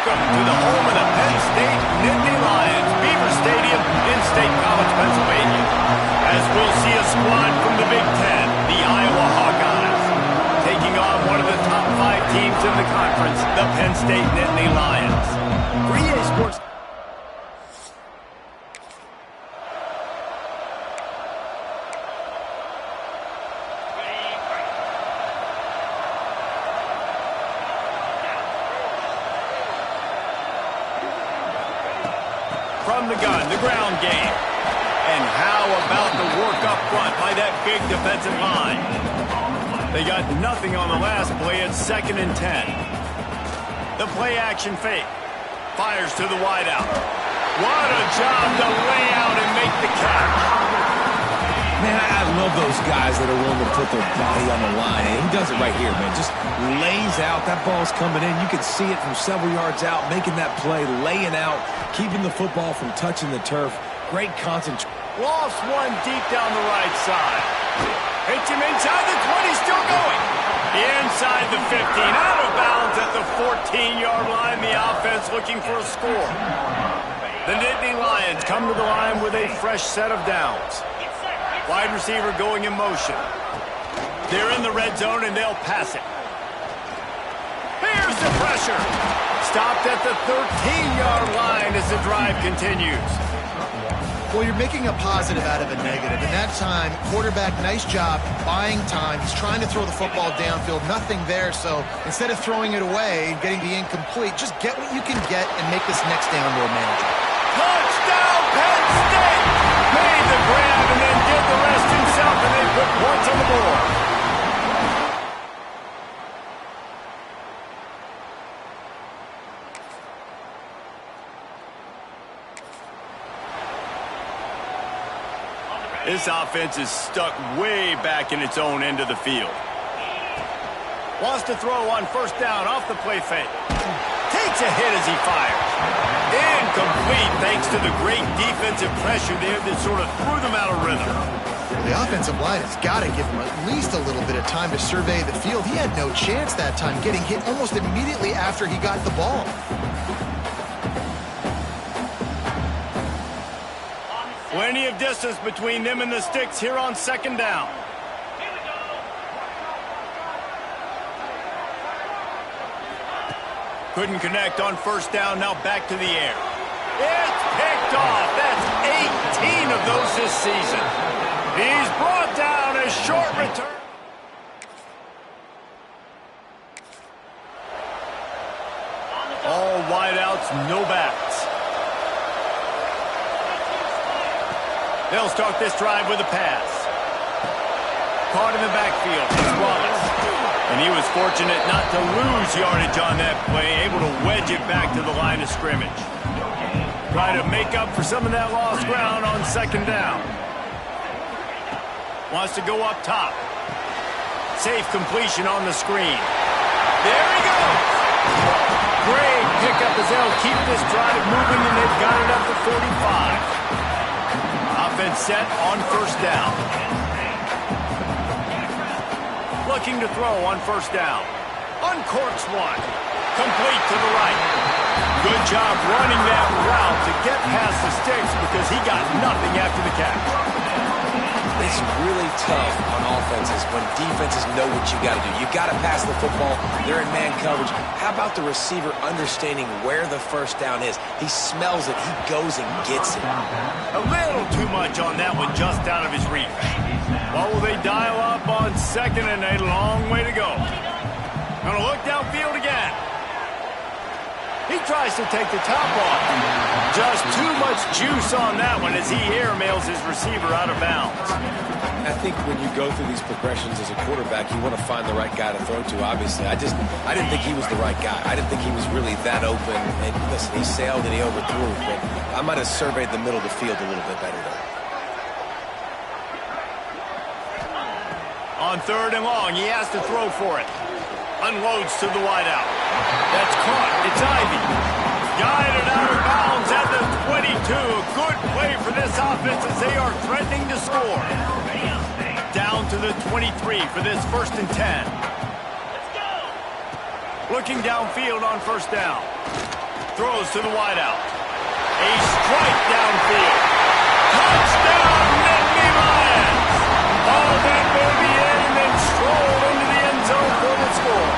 Welcome to the home of the Penn State Nittany Lions, Beaver Stadium in State College, Pennsylvania. As we'll see a squad from the Big Ten, the Iowa Hawkeyes, taking on one of the top 5 teams in the conference, the Penn State Nittany Lions. For EA Sports. From the gun, the ground game. And how about the work up front by that big defensive line? They got nothing on the last play at 2nd and 10. The play action fake. Fires to the wideout. What a job to lay out and make the catch. Man, I love those guys that are willing to put their body on the line. And he does it right here, man. Just lays out. That ball's coming in. You can see it from several yards out, making that play, laying out, keeping the football from touching the turf. Great concentration. Lost one deep down the right side. Hits him inside the 20, still going. Inside the 15, out of bounds at the 14-yard line. The offense looking for a score. The Nittany Lions come to the line with a fresh set of downs. Wide receiver going in motion. They're in the red zone and they'll pass it. Here's the pressure. Stopped at the 13-yard line as the drive continues. Well, you're making a positive out of a negative. And that time, quarterback, nice job buying time. He's trying to throw the football downfield. Nothing there. So instead of throwing it away and getting the incomplete, just get what you can get and make this next down more manageable. Touchdown, Penn State! Made the grab and then did the rest himself, and they put points on the board. This offense is stuck way back in its own end of the field. Wants to throw on 1st down off the play fake. Takes a hit as he fires. Incomplete thanks to the great defensive pressure there that sort of threw them out of rhythm. The offensive line has got to give him at least a little bit of time to survey the field. He had no chance that time, getting hit almost immediately after he got the ball. Plenty of distance between them and the sticks here on 2nd down. Couldn't connect on 1st down, now back to the air. It's picked off. That's 18 of those this season. He's brought down a short return. All wideouts, no backs. They'll start this drive with a pass. Caught in the backfield. It's Wallace. And he was fortunate not to lose yardage on that play, able to wedge it back to the line of scrimmage. Try to make up for some of that lost ground on 2nd down. Wants to go up top. Safe completion on the screen. There he goes. Great pickup as they'll keep this drive moving, and they've got it up to 45. Offense set on 1st down. Looking to throw on 1st down. Uncorks one. Complete to the right. Good job running that route to get past the sticks because he got nothing after the catch. It's really tough on offenses when defenses know what you got to do. You got to pass the football. They're in man coverage. How about the receiver understanding where the 1st down is? He smells it. He goes and gets it. A little too much on that one, just out of his reach. What will they dial up on 2nd and a long way to go? Gonna look downfield again. He tries to take the top off. Just too much juice on that one as he airmails his receiver out of bounds. I think when you go through these progressions as a quarterback, you want to find the right guy to throw to, obviously. I didn't think he was the right guy. I didn't think he was really that open. And listen, he sailed and he overthrew. But I might have surveyed the middle of the field a little bit better there. On 3rd and long, he has to throw for it. Unloads to the wideout. That's caught. It's Ivy. Guided out of bounds at the 22. A good play for this offense as they are threatening to score. Down to the 23 for this 1st and 10. Looking downfield on 1st down. Throws to the wideout. A strike downfield. Touchdown, Nittany Lions! All that baby in and then strolled into the end zone for the score.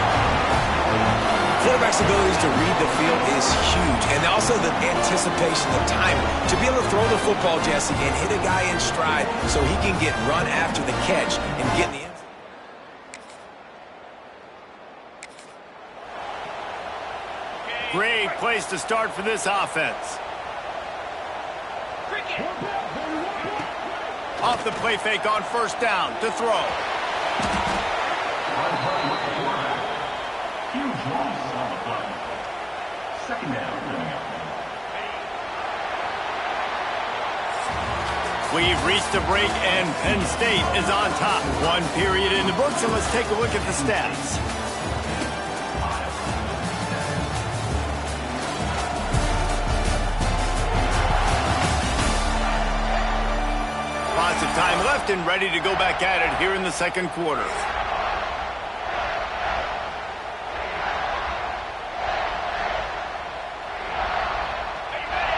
Quarterback's abilities to read the field is huge, and also the anticipation, the timing. To be able to throw the football, Jesse, and hit a guy in stride so he can get run after the catch and get in the end zone. Great place to start for this offense. Off the play fake on first down to throw. Huge loss on the play. Second down. We've reached a break, and Penn State is on top. One period in the books, and let's take a look at the stats. Lots of time left and ready to go back at it here in the second quarter.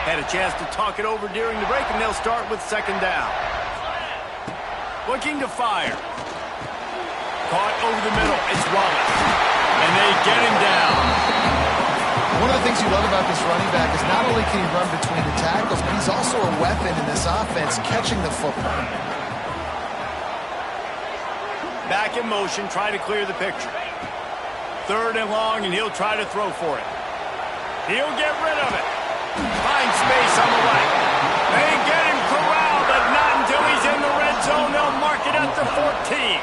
Had a chance to talk it over during the break, and they'll start with second down. Looking to fire. Caught over the middle. It's Wallace. And they get him down. One of the things you love about this running back is not only can he run between the tackles, but he's also a weapon in this offense, catching the football. Back in motion, try to clear the picture. Third and long, and he'll try to throw for it. He'll get rid of it. Finds space on the right. They get him corralled, but not until he's in the red zone. They'll mark it at the 14.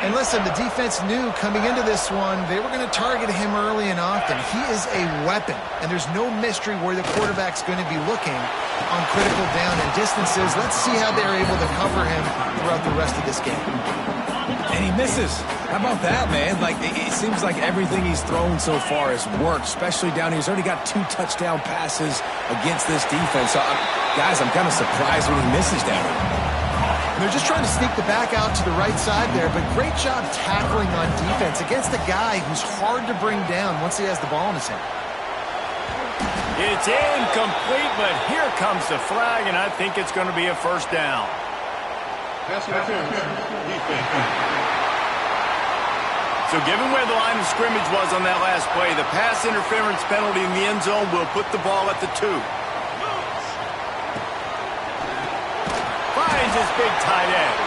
And listen, the defense knew coming into this one, they were going to target him early and often. He is a weapon, and there's no mystery where the quarterback's going to be looking on critical down and distances. Let's see how they're able to cover him throughout the rest of this game. And he misses. How about that, man? Like, it seems like everything he's thrown so far has worked, especially down here. He's already got 2 touchdown passes against this defense. So, guys, I'm kind of surprised when he misses down here. They're just trying to sneak the back out to the right side there, but great job tackling on defense against a guy who's hard to bring down once he has the ball in his hand. It's incomplete, but here comes the flag, and I think it's going to be a first down. So given where the line of scrimmage was on that last play, the pass interference penalty in the end zone will put the ball at the 2. Finds his big tight end.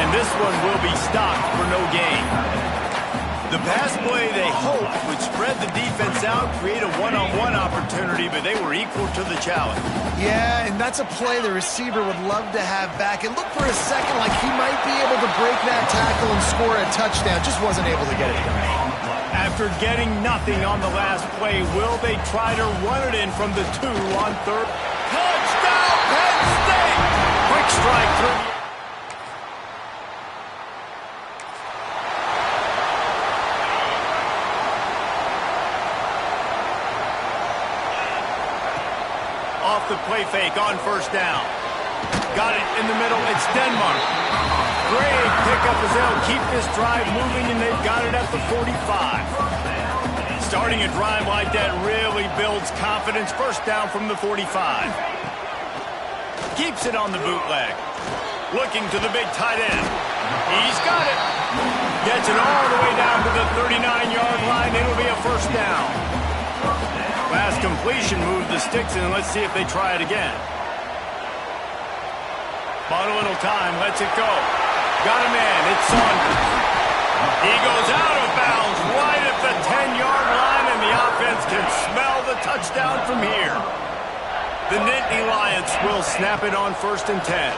And this one will be stopped for no gain. The pass play, they hoped, would spread the defense out, create a one-on-one opportunity, but they were equal to the challenge. Yeah, and that's a play the receiver would love to have back. It looked for a second like he might be able to break that tackle and score a touchdown. Just wasn't able to get it done. After getting nothing on the last play, will they try to run it in from the 2 on third? Touchdown, Penn State! Quick strike through. Off the play fake on first down. Got it in the middle. It's Denmark. Great pickup as they'll keep this drive moving, and they've got it at the 45. Starting a drive like that really builds confidence. First down from the 45. Keeps it on the bootleg. Looking to the big tight end. He's got it. Gets it all the way down to the 39-yard line. It'll be a first down. Last completion moved the sticks in, and let's see if they try it again. Bought a little time, lets it go. Got him in, it's Saunders. He goes out of bounds right at the 10-yard line, and the offense can smell the touchdown from here. The Nittany Lions will snap it on first and 10.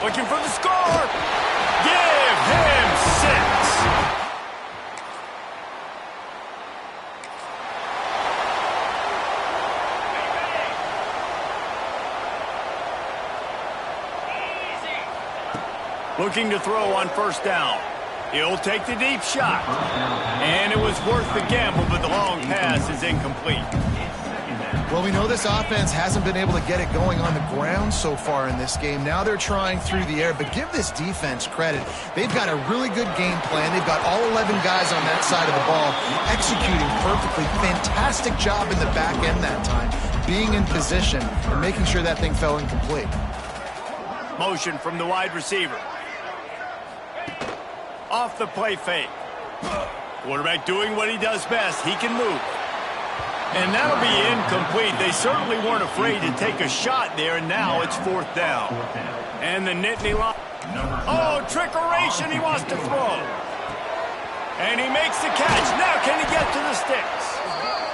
Looking for the score. Give him 6. Looking to throw on first down. He'll take the deep shot. And it was worth the gamble, but the long pass is incomplete. Well, we know this offense hasn't been able to get it going on the ground so far in this game. Now they're trying through the air, but give this defense credit. They've got a really good game plan. They've got all 11 guys on that side of the ball executing perfectly. Fantastic job in the back end that time, being in position and making sure that thing fell incomplete. Motion from the wide receiver. Off the play fake. Quarterback doing what he does best. He can move. And that'll be incomplete. They certainly weren't afraid to take a shot there, and now it's 4th down. And the Nittany Lions. Oh, trickeration. He wants to throw. And he makes the catch. Now can he get to the sticks?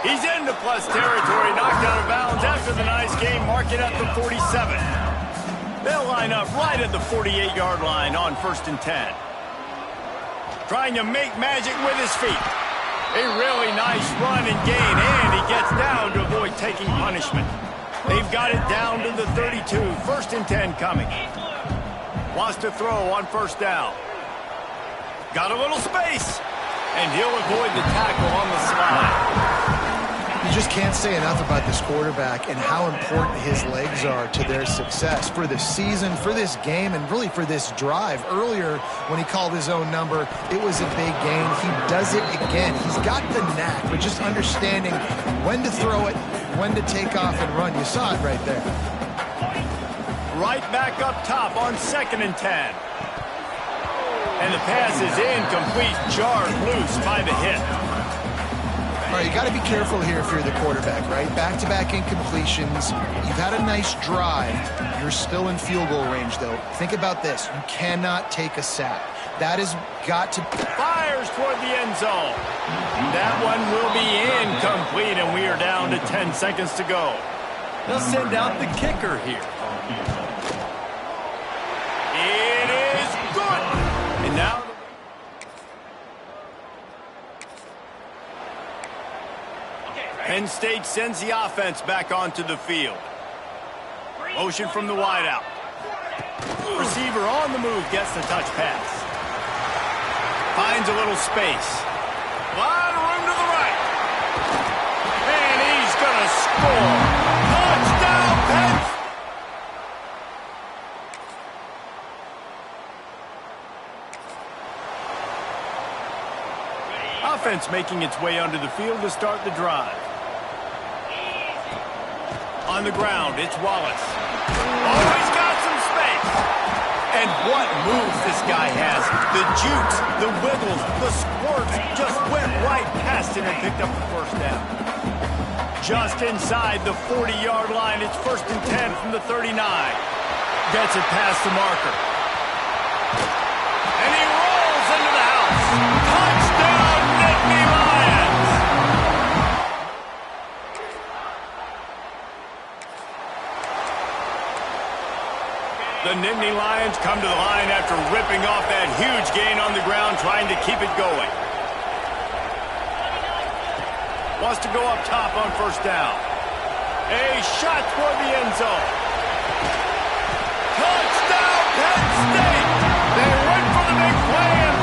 He's into plus territory, knocked out of bounds after the nice game, mark it at the 47. They'll line up right at the 48-yard line on 1st and 10. Trying to make magic with his feet. A really nice run and gain, and he gets down to avoid taking punishment. They've got it down to the 32. 1st and 10 coming. Wants to throw on 1st down. Got a little space, and he'll avoid the tackle on the slide. You just can't say enough about this quarterback and how important his legs are to their success for the season, for this game, and really for this drive. Earlier, when he called his own number, it was a big gain. He does it again. He's got the knack, but just understanding when to throw it, when to take off and run. You saw it right there. Right back up top on 2nd and 10. And the pass is incomplete, jarred loose by the hit. All right, you got to be careful here if you're the quarterback, right? Back-to-back incompletions. You've had a nice drive. You're still in field goal range, though. Think about this. You cannot take a sack. That has got to... Fires toward the end zone. That one will be incomplete, and we are down to 10 seconds to go. They'll send out the kicker here. It is good. And now... Penn State sends the offense back onto the field. Motion from the wideout. Receiver on the move gets the touch pass. Finds a little space. A lot of room to the right. And he's going to score. Touchdown, Penn State. Offense making its way onto the field to start the drive. On the ground, it's Wallace. Oh, he's got some space. And what moves this guy has. The jukes, the wiggles, the squirts just went right past him and picked up the 1st down. Just inside the 40-yard line, it's 1st and 10 from the 39. Gets it past the marker. And he rolls into the house. Touchdown, Nittany Lions! The Nittany Lions come to the line after ripping off that huge gain on the ground, trying to keep it going. Wants to go up top on 1st down. A shot toward the end zone. Touchdown, Penn State! They went for the big play and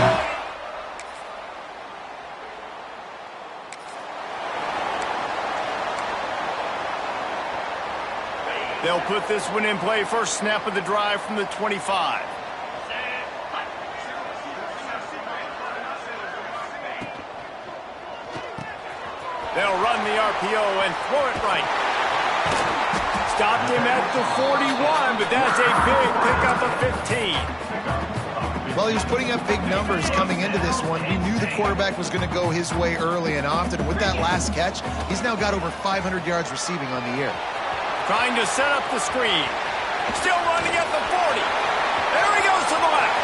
they'll put this one in play. First snap of the drive from the 25. They'll run the RPO and throw it right. Stopped him at the 41, but that's a big pickup of 15. Well, he was putting up big numbers coming into this one. We knew the quarterback was going to go his way early and often. With that last catch, he's now got over 500 yards receiving on the year. Trying to set up the screen. Still running at the 40. There he goes to the left.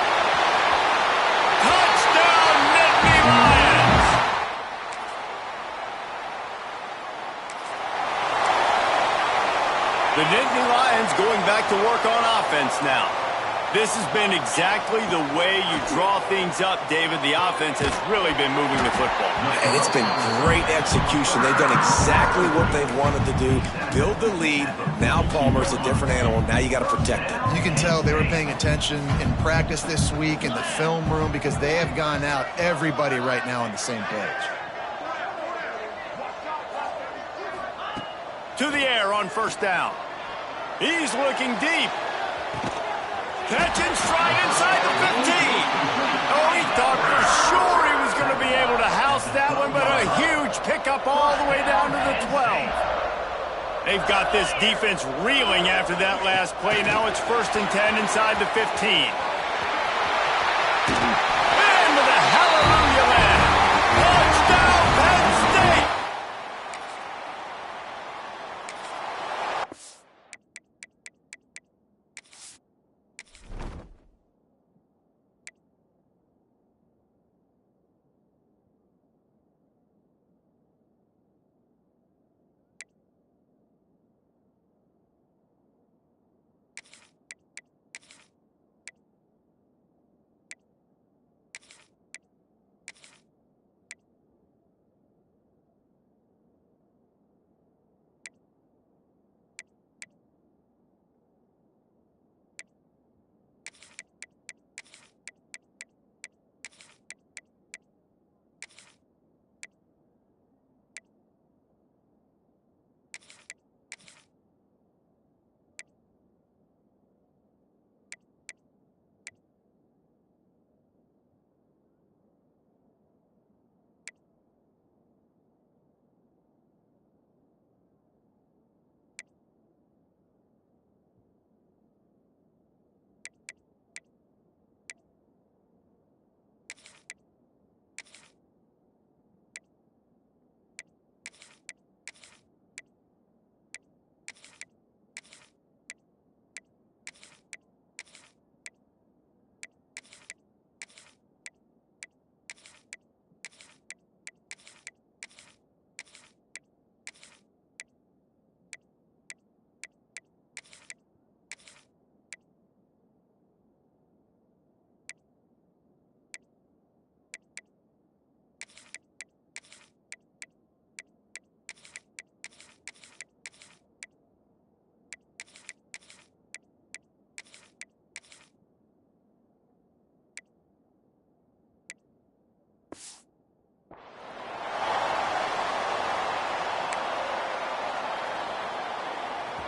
Touchdown, Nittany Lions! The Nittany Lions going back to work on offense now. This has been exactly the way you draw things up, David. The offense has really been moving the football. And it's been great execution. They've done exactly what they've wanted to do. Build the lead. Now Palmer's a different animal. Now you got to protect it. You can tell they were paying attention in practice this week in the film room because they have gone out, everybody right now on the same page. To the air on first down. He's looking deep. Catch and stride inside the 15. Oh, he thought for sure he was going to be able to house that one, but a huge pickup all the way down to the 12. They've got this defense reeling after that last play. Now it's 1st and 10 inside the 15. And with a hallelujah land. Touchdown, Penn State!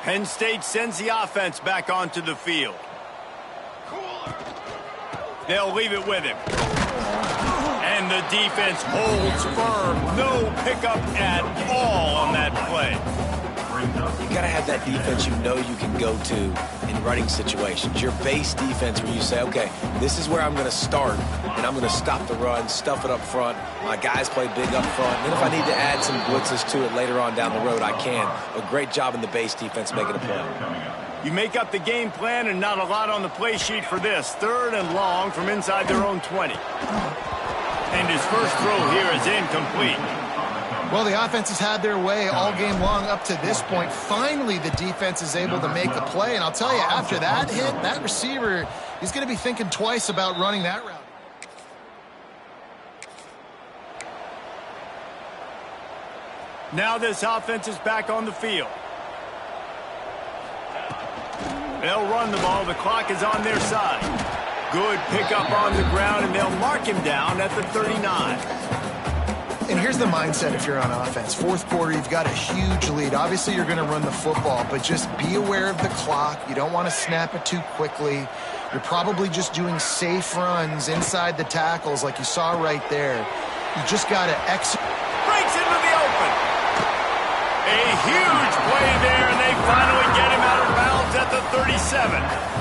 Penn State sends the offense back onto the field. They'll leave it with him. And the defense holds firm. No pickup at all on that play. You got to have that defense you know you can go to in running situations. Your base defense where you say, okay, this is where I'm going to start, and I'm going to stop the run, stuff it up front. My guys play big up front. Then if I need to add some blitzes to it later on down the road, I can. A great job in the base defense making a play. You make up the game plan and not a lot on the play sheet for this. 3rd and long from inside their own 20. And his first throw here is incomplete. Well, the offense has had their way all game long up to this point. Finally, the defense is able to make a play. And I'll tell you, after that hit, that receiver, he's going to be thinking twice about running that route. Now this offense is back on the field. They'll run the ball. The clock is on their side. Good pickup on the ground, and they'll mark him down at the 39. And here's the mindset if you're on offense. 4th quarter, you've got a huge lead. Obviously, you're going to run the football, but just be aware of the clock. You don't want to snap it too quickly. You're probably just doing safe runs inside the tackles like you saw right there. You just got to execute. Breaks into the open. A huge play there, and they finally get him out of bounds at the 37.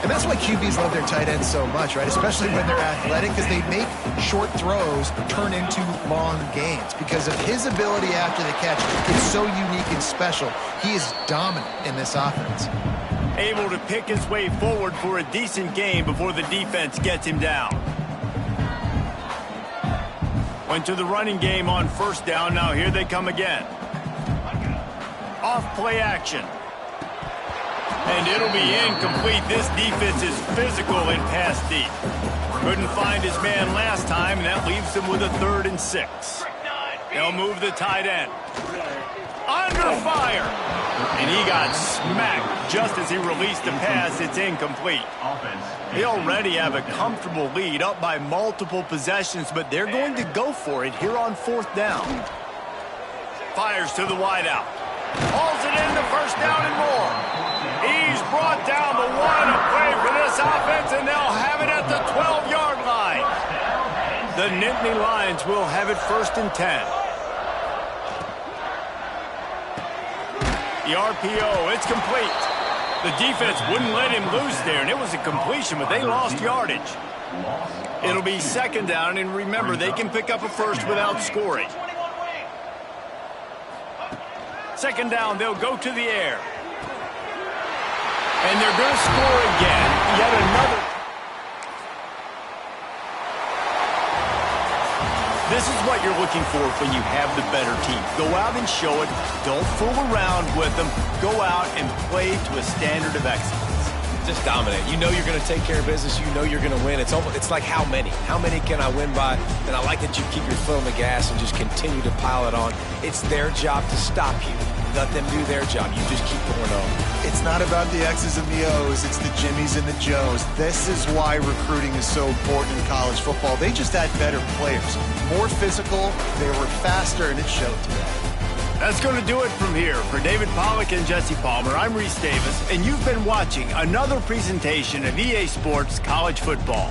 And that's why QBs love their tight ends so much, right? Especially when they're athletic, because they make short throws turn into long gains. Because of his ability after the catch, it's so unique and special. He is dominant in this offense. Able to pick his way forward for a decent game before the defense gets him down. Went to the running game on first down. Now here they come again. Off play action. And it'll be incomplete. This defense is physical and pass deep. Couldn't find his man last time, and that leaves him with a 3rd and 6. They'll move the tight end. Under fire. And he got smacked just as he released the pass. It's incomplete. They already have a comfortable lead, up by multiple possessions, but they're going to go for it here on 4th down. Fires to the wideout. Hauls it in the first down and more. He's brought down the one play for this offense, and they'll have it at the 12-yard line. The Nittany Lions will have it 1st and 10. The RPO, it's complete. The defense wouldn't let him loose there, and it was a completion, but they lost yardage. It'll be 2nd down, and remember, they can pick up a first without scoring. 2nd down, they'll go to the air. And they're going to score again. Yet another. This is what you're looking for when you have the better team. Go out and show it. Don't fool around with them. Go out and play to a standard of excellence. Just dominate. You know you're going to take care of business. You know you're going to win. It's like how many? How many can I win by? And I like that you keep your foot on the gas and just continue to pile it on. It's their job to stop you. Let them do their job. You just keep going on. It's not about the X's and the O's. It's the Jimmies and the Joes. This is why recruiting is so important in college football. They just had better players. More physical, they were faster, and it showed today. That's going to do it from here. For David Pollack and Jesse Palmer, I'm Reese Davis, and you've been watching another presentation of EA Sports College Football.